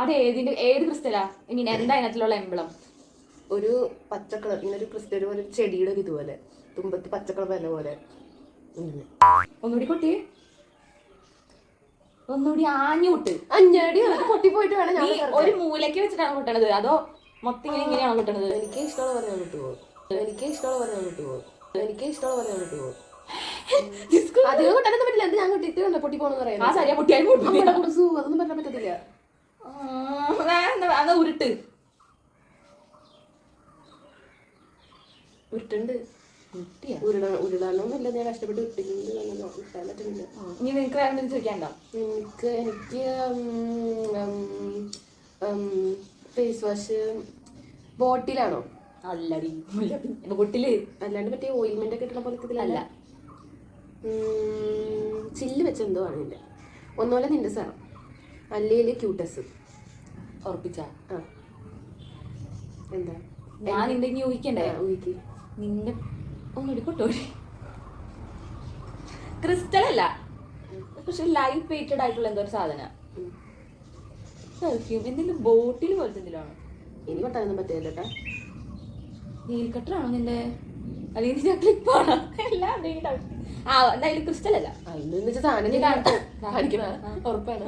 അത് ഏത് ക്രിസ്റ്റലാ? ഇനി എന്താ അതിനകത്തുള്ള എംബ്ലം? ഒരു പച്ചക്കളർ, ഇങ്ങനെ ഒരു ക്രിസ്റ്റൽ പോലെ ചെടിയുടെ ഒരു ഇതുപോലെ തുമ്പത്ത് പച്ചക്കളർ വില പോലെ. ഒന്നുകൂടി കൊട്ടി, ഒന്നുകൂടി ആഞ്ഞു വിട്ട്. അഞ്ഞടി പൊട്ടി പോയിട്ട് വേണം ഞാൻ. ഒരു മൂലയ്ക്ക് വെച്ചിട്ടാണ് കിട്ടണത് അതോ മൊത്തം ഇങ്ങനെയാണോ കിട്ടണത്? എനിക്ക് ഇഷ്ടമുള്ള പറയാൻ കിട്ടുമോ? എനിക്ക് ഇഷ്ടമുള്ള പറയാൻ കിട്ടുമോ? എനിക്ക് ഇഷ്ടമുള്ള പറയാൻ കിട്ടുമോ? അധികം കിട്ടാനൊന്നും പറ്റില്ല. എന്ത് ഞാൻ കിട്ടി ഇത്ര പൊട്ടി പോണെന്ന് പറയാം. ആ സരിയാ പൊട്ടിയാലും അതൊന്നും പറയാൻ പറ്റത്തില്ല. അത് ഉരുട്ട് ഉരുട്ടുണ്ട്. ഉരുളാനൊന്നുമില്ല, ഞാൻ കഷ്ടപ്പെട്ട് വിട്ടിട്ടുണ്ട്. കിട്ടാൻ പറ്റുന്നില്ല. ഇനി നിനക്ക് വേറെ എന്തെങ്കിലും ചോദിക്കാനുണ്ടോ? എനിക്ക് ഫേസ് വാഷ് ബോട്ടിലാണോ? അല്ലടി, ബോട്ടില് അല്ലാണ്ട് മറ്റേ ഓയിൽമെന്റ് ഒക്കെ കിട്ടുന്ന പോലെ അല്ല. ചില്ല് വെച്ച എന്തോ ആണ് ഇതിന്റെ. ഒന്നുപോലെ നിന്റെ സാധനം അല്ലെങ്കിൽ ക്യൂട്ടസ്. ഉറപ്പിച്ച എന്താ? ഞാൻ നിന്റെ ഇനി ഊഹിക്കണ്ടേ? ഊഹിക്ക്. നിന്റെ ഒന്നുകൂടി കൊട്ടോടി. ക്രിസ്റ്റൽ അല്ല, പക്ഷെ ലൈറ്റ് വെയിറ്റഡ് ആയിട്ടുള്ള എന്തോ ഒരു സാധനം. പെർഫ്യൂം എന്തെങ്കിലും ബോട്ടിൽ പോലത്തെ എന്തെങ്കിലും. ഇനി കൊട്ടാനൊന്നും പറ്റില്ല കേട്ടാ. നെയിൽ കട്ടറാണോ നിന്റെ? അല്ലെങ്കിൽ നിന്റെ ക്ലിപ്പാണോ? എല്ലാം എന്തായാലും ക്രിസ്റ്റൽ അല്ല. സാധനം കാണിക്കണ ഉറപ്പാണ്.